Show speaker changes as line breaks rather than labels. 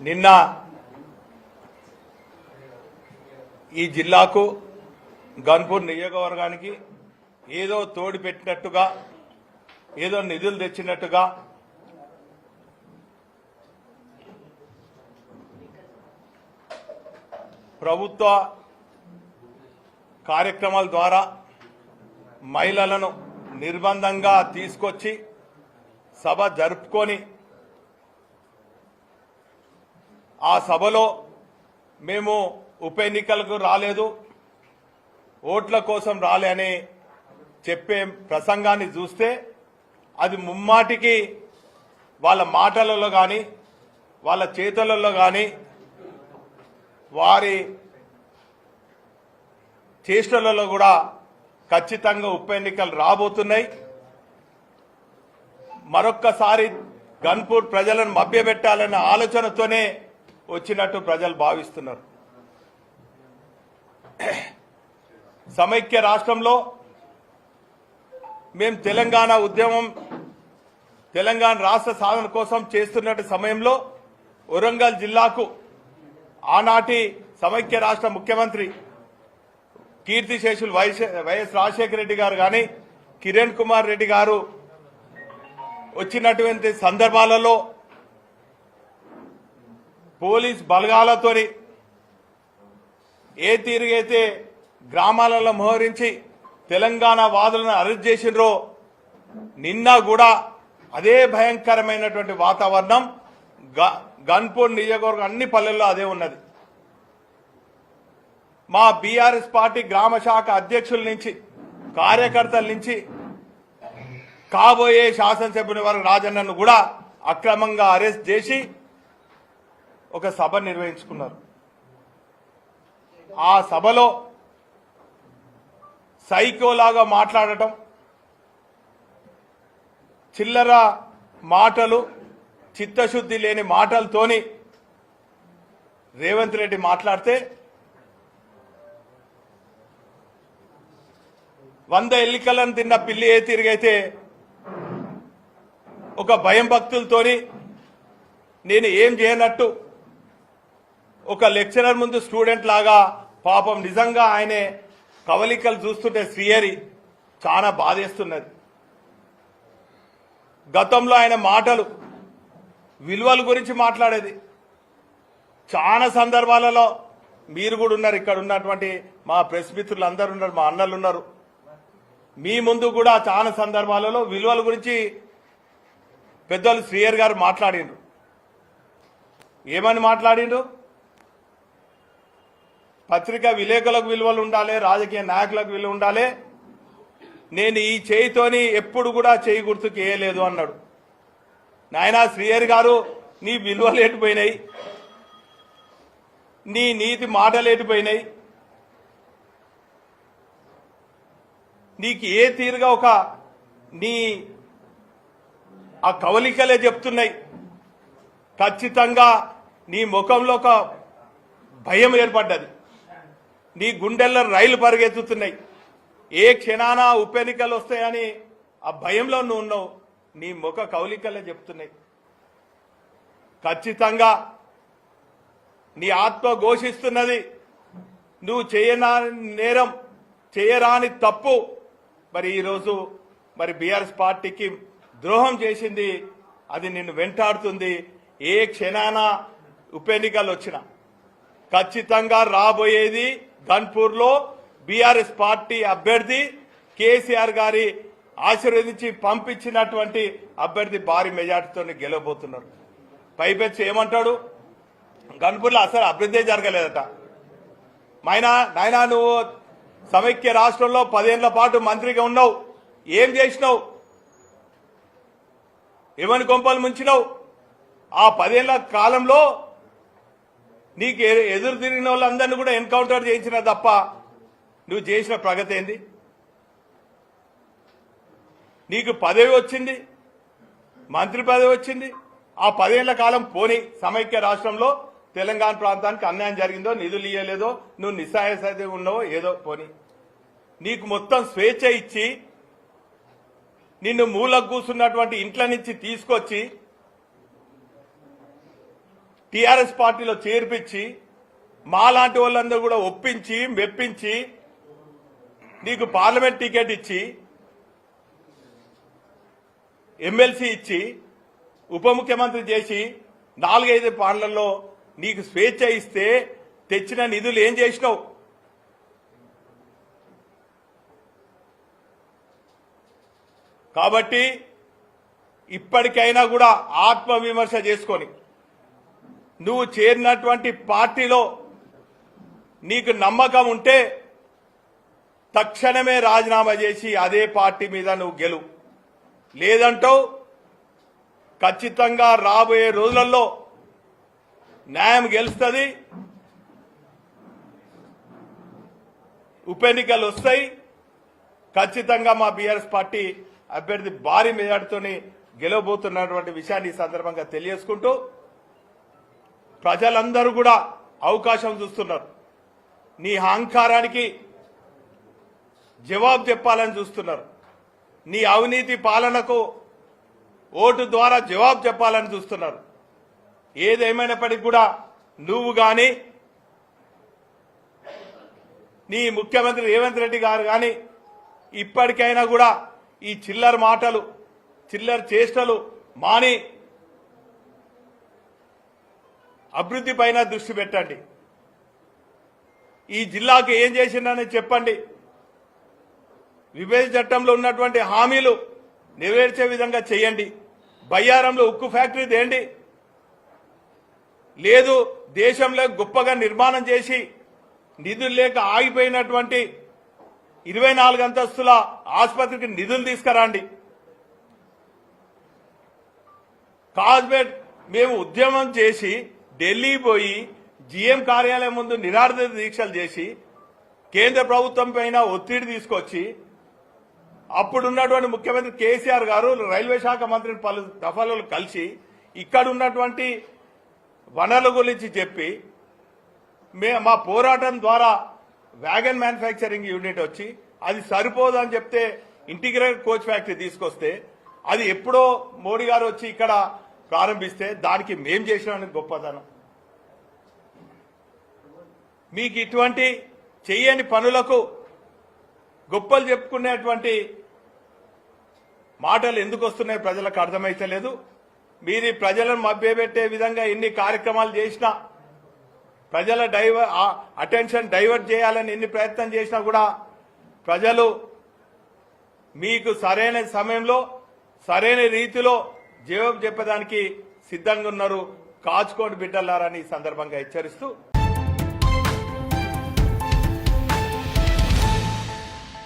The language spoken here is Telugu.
నిన్న ఈ జిల్లాకు గన్పూర్ నియోజకవర్గానికి ఏదో తోడి పెట్టినట్టుగా ఏదో నిధులు తెచ్చినట్టుగా ప్రభుత్వ కార్యక్రమాల ద్వారా మహిళలను నిర్బంధంగా తీసుకొచ్చి సభ జరుపుకొని ఆ సభలో మేము ఉప ఎన్నికలకు రాలేదు, ఓట్ల కోసం రాలే అని చెప్పే ప్రసంగాన్ని చూస్తే అది ముమ్మాటికి వాళ్ళ మాటలలో కానీ వాళ్ళ చేతులలో కానీ వారి చేష్టలలో కూడా ఖచ్చితంగా ఉప ఎన్నికలు రాబోతున్నాయి. మరొక్కసారి గన్పూర్ ప్రజలను మభ్యపెట్టాలనే ఆలోచనతోనే వచ్చినట్టు ప్రజలు భావిస్తున్నారు. సమైక్య రాష్ట్రంలో మేము తెలంగాణ ఉద్యమం తెలంగాణ రాష్ట్ర సాధన కోసం చేస్తున్న సమయంలో వరంగల్ జిల్లాకు ఆనాటి సమైక్య రాష్ట్ర ముఖ్యమంత్రి కీర్తిశేషులు వైఎస్ రాజశేఖర రెడ్డి గారు కానీ కిరణ్ కుమార్ రెడ్డి గారు వచ్చినటువంటి సందర్భాలలో పోలీస్ బలగాలతో ఏ తీరుగైతే గ్రామాలలో మోహరించి తెలంగాణ వాదులను అరెస్ట్ చేసినరో నిన్న కూడా అదే భయంకరమైనటువంటి వాతావరణం గన్పూర్ నియోజకవర్గం అన్ని పల్లెల్లో అదే ఉన్నది. మా బీఆర్ఎస్ పార్టీ గ్రామ శాఖ అధ్యక్షుల నుంచి కార్యకర్తల నుంచి కాబోయే శాసనసభ్యుని వరకు రాజన్నను కూడా అక్రమంగా అరెస్ట్ చేసి ఒక సభ నిర్వహించుకున్నారు. ఆ సభలో సైకోలాగా మాట్లాడటం, చిల్లర మాటలు, చిత్తశుద్ధి లేని మాటలతోని రేవంత్ రెడ్డి మాట్లాడితే 100 ఎన్నికలను తిన్న పిల్లి ఏ తిరిగైతే ఒక భయం భక్తులతోని నేను ఏం చేయనట్టు ఒక లెక్చరర్ ముందు స్టూడెంట్ లాగా పాపం నిజంగా ఆయనే కవలికలు చూస్తుంటే శ్రీహరి చాలా బాధేస్తున్నది. గతంలో ఆయన మాటలు విలువల గురించి మాట్లాడేది. చాలా సందర్భాలలో మీరు కూడా ఉన్నారు, ఇక్కడ ఉన్నటువంటి మా ప్రెస్ మిత్రులు అందరూ ఉన్నారు, మా అన్నలు ఉన్నారు. మీ ముందు కూడా చాలా సందర్భాలలో విలువల గురించి పెద్దలు శ్రీహరి గారు మాట్లాడిండ్రు. ఏమని మాట్లాడిండ్రు? పత్రికా విలేకరులకు విలువలు ఉండాలి, రాజకీయ నాయకులకు విలువ ఉండాలి. నేను ఈ చేయితోని ఎప్పుడు కూడా చేయి గుర్తుకు వేయలేదు అన్నాడు. నాయనా శ్రీహరి గారు, నీ విలువలు ఎటుపోయినాయి, నీ నీతి మాటలు ఎటుపోయినాయి, నీకు ఏ తీరుగా ఒక నీ ఆ కవలికలే చెప్తున్నాయి. ఖచ్చితంగా నీ ముఖంలో ఒక భయం ఏర్పడ్డది, నీ గుండెల్లో రైలు పరిగెత్తుతున్నాయి. ఏ క్షణాన ఉప ఎన్నికలు వస్తాయని ఆ భయంలో నువ్వు ఉన్నావు. నీ ముఖ కవలికలే చెప్తున్నాయి. ఖచ్చితంగా నీ ఆత్మ ఘోషిస్తున్నది నువ్వు చేయరాని నేరం, చేయరాని తప్పు. మరి ఈరోజు మరి బీఆర్ఎస్ పార్టీకి ద్రోహం చేసింది, అది నిన్ను వెంటాడుతుంది. ఏ క్షణాన ఉప ఎన్నికలు వచ్చినా ఖచ్చితంగా రాబోయేది గన్పూర్లో బీఆర్ఎస్ పార్టీ అభ్యర్థి కేసీఆర్ గారి ఆశీర్వదించి పంపించినటువంటి అభ్యర్థి భారీ మెజార్టీతో గెలవబోతున్నారు. పైపెచ్చి ఏమంటాడు? గన్పూర్లో అసలు అభివృద్ధి జరగలేదట. నాయనా నువ్వు సమైక్య రాష్ట్రంలో 10 ఏళ్ల పాటు మంత్రిగా ఉన్నావు, ఏం చేసినావు? ఏమని కొంపలు ముంచినావు? ఆ 10 ఏళ్ల కాలంలో నీకు ఎదురు తిరిగిన వాళ్ళందరినీ కూడా ఎన్కౌంటర్ చేయించిన తప్ప నువ్వు చేసిన ప్రగతి ఏంది? నీకు పదవి వచ్చింది, మంత్రి పదవి వచ్చింది. ఆ 10 ఏళ్ల కాలం పోని సమైక్య రాష్ట్రంలో తెలంగాణ ప్రాంతానికి అన్యాయం జరిగిందో, నిధులు ఇయ్యలేదో, నువ్వు నిస్సహాయ ఉన్నావో ఏదో పోని, నీకు మొత్తం స్వేచ్ఛ ఇచ్చి నిన్ను మూలకు కూర్చున్నటువంటి ఇంట్ల నుంచి తీసుకొచ్చి టీఆర్ఎస్ పార్టీలో చేర్పించి మాలాంటి వాళ్ళందరూ కూడా ఒప్పించి మెప్పించి నీకు పార్లమెంట్ టికెట్ ఇచ్చి ఎమ్మెల్సీ ఇచ్చి ఉప ముఖ్యమంత్రి చేసి 4-5 పార్లల్లో నీకు స్వేచ్ఛ ఇస్తే తెచ్చిన నిధులు ఏం చేసినావు? కాబట్టి ఇప్పటికైనా కూడా ఆత్మవిమర్శ చేసుకొని నువ్వు చేరినటువంటి పార్టీలో నీకు నమ్మకం ఉంటే తక్షణమే రాజీనామా చేసి అదే పార్టీ మీద నువ్వు గెలువు. లేదంటావు ఖచ్చితంగా రాబోయే రోజులలో న్యాయం గెలుస్తుంది, ఉప ఎన్నికలు వస్తాయి. ఖచ్చితంగా మా బీఆర్ఎస్ పార్టీ అభ్యర్థి భారీ మెజార్టీతోని గెలవబోతున్నటువంటి విషయాన్ని ఈ సందర్భంగా తెలియజేసుకుంటూ ప్రజలందరూ కూడా అవకాశం చూస్తున్నారు. నీ అహంకారానికి జవాబు చెప్పాలని చూస్తున్నారు. నీ అవినీతి పాలనకు ఓటు ద్వారా జవాబు చెప్పాలని చూస్తున్నారు. ఏదేమైనప్పటికీ కూడా నువ్వు గాని నీ ముఖ్యమంత్రి రేవంత్ రెడ్డి గారు గాని ఇప్పటికైనా కూడా ఈ చిల్లర మాటలు చిల్లర చేష్టలు మాని అభివృద్ధి పైన దృష్టి పెట్టండి. ఈ జిల్లాకు ఏం చేసిందని చెప్పండి. విభజన చట్టంలో ఉన్నటువంటి హామీలు నెరవేర్చే విధంగా చేయండి. బయ్యారంలో ఉక్కు ఫ్యాక్టరీ తేండి. లేదు దేశంలో గొప్పగా నిర్మాణం చేసి నిధులు లేక ఆగిపోయినటువంటి 24 అంతస్తుల ఆసుపత్రికి నిధులు తీసుకురండి. కాజ్పేట్ మేము ఉద్యమం చేసి ఢిల్లీ పోయి జీఎం కార్యాలయం ముందు నిరాహార దీక్షలు చేసి కేంద్ర ప్రభుత్వం పైన ఒత్తిడి తీసుకొచ్చి అప్పుడున్నటువంటి ముఖ్యమంత్రి కేసీఆర్ గారు రైల్వే శాఖ మంత్రిని పలు దఫాలలో కలిసి ఇక్కడ ఉన్నటువంటి వనరుల గురించి చెప్పి మా పోరాటం ద్వారా వ్యాగన్ మ్యానుఫ్యాక్చరింగ్ యూనిట్ వచ్చి అది సరిపోదు అని చెప్తే ఇంటిగ్రేటెడ్ కోచ్ ఫ్యాక్టరీ తీసుకొస్తే అది ఎప్పుడో మోడీ గారు వచ్చి ఇక్కడ ప్రారంభిస్తే దానికి మేం చేసిన గొప్పతనం. మీకు ఇటువంటి చెయ్యని పనులకు గొప్పలు చెప్పుకునేటువంటి మాటలు ఎందుకు వస్తున్నాయి ప్రజలకు అర్థమైతలేదు. మీరు ప్రజలను మభ్యపెట్టే విధంగా ఎన్ని కార్యక్రమాలు చేసినా ప్రజల అటెన్షన్ డైవర్ట్ చేయాలని ఎన్ని ప్రయత్నం చేసినా కూడా ప్రజలు మీకు సరైన సమయంలో సరైన రీతిలో జవాబు చెప్పడానికి సిద్ధంగా ఉన్నారు. కాచుకోండి బిడ్డలారని ఈ సందర్భంగా హెచ్చరిస్తూ